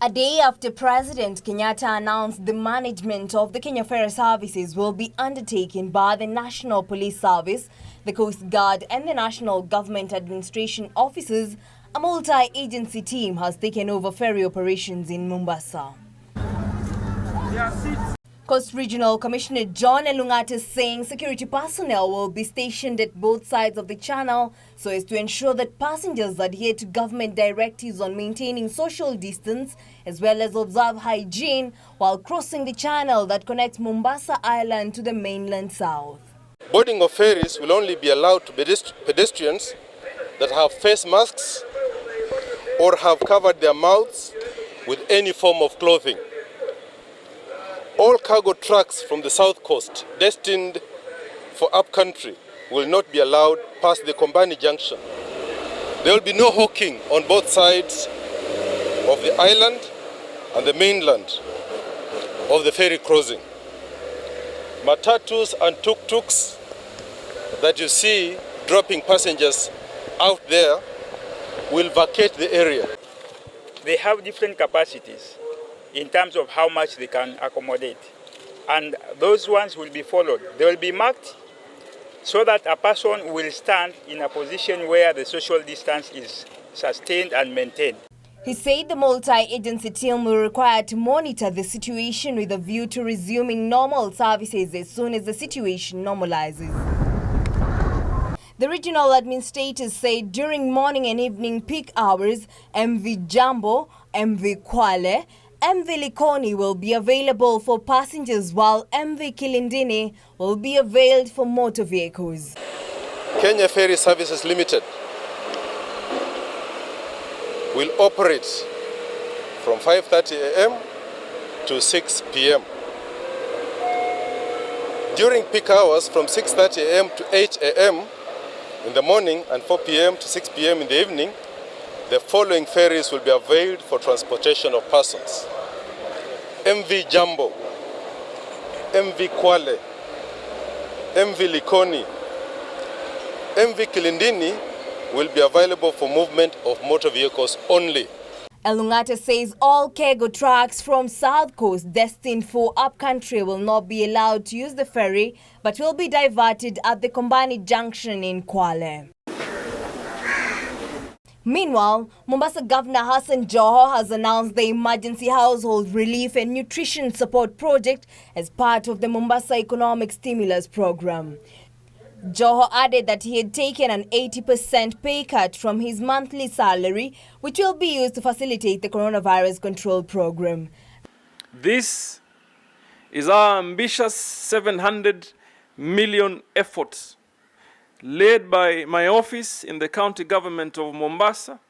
A day after President Kenyatta announced the management of the Kenya Ferry Services will be undertaken by the National Police Service, the Coast Guard and the National Government Administration officers, a multi-agency team has taken over ferry operations in Mombasa. Coast Regional Commissioner John Elungata is saying security personnel will be stationed at both sides of the channel so as to ensure that passengers adhere to government directives on maintaining social distance as well as observe hygiene while crossing the channel that connects Mombasa Island to the mainland south. Boarding of ferries will only be allowed to pedestrians that have face masks or have covered their mouths with any form of clothing. All cargo trucks from the south coast destined for upcountry will not be allowed past the Kombani junction. There will be no hawking on both sides of the island and the mainland of the ferry crossing. Matatus and tuk-tuks that you see dropping passengers out there will vacate the area. They have different capacities in terms of how much they can accommodate. And those ones will be followed. They will be marked so that a person will stand in a position where the social distance is sustained and maintained. He said the multi-agency team will require to monitor the situation with a view to resuming normal services as soon as the situation normalizes. The regional administrators said during morning and evening peak hours, MV Jambo, MV Kwale, MV Likoni will be available for passengers while MV Kilindini will be availed for motor vehicles. Kenya Ferry Services Limited will operate from 5:30 a.m. to 6 p.m. During peak hours from 6:30 a.m. to 8 a.m. in the morning and 4 p.m. to 6 p.m. in the evening, the following ferries will be availed for transportation of persons. MV Jambo, MV Kwale, MV Likoni, MV Kilindini will be available for movement of motor vehicles only. Elungata says all cargo trucks from South Coast destined for upcountry will not be allowed to use the ferry but will be diverted at the Kombani junction in Kwale. Meanwhile, Mombasa Governor Hassan Joho has announced the Emergency Household Relief and Nutrition Support Project as part of the Mombasa Economic Stimulus Program. Joho added that he had taken an 80% pay cut from his monthly salary, which will be used to facilitate the coronavirus control program. This is our ambitious 700 million effort led by my office in the county government of Mombasa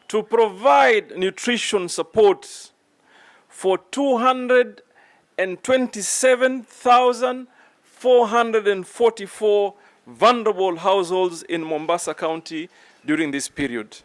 to provide nutrition support for 227,444 vulnerable households in Mombasa County during this period.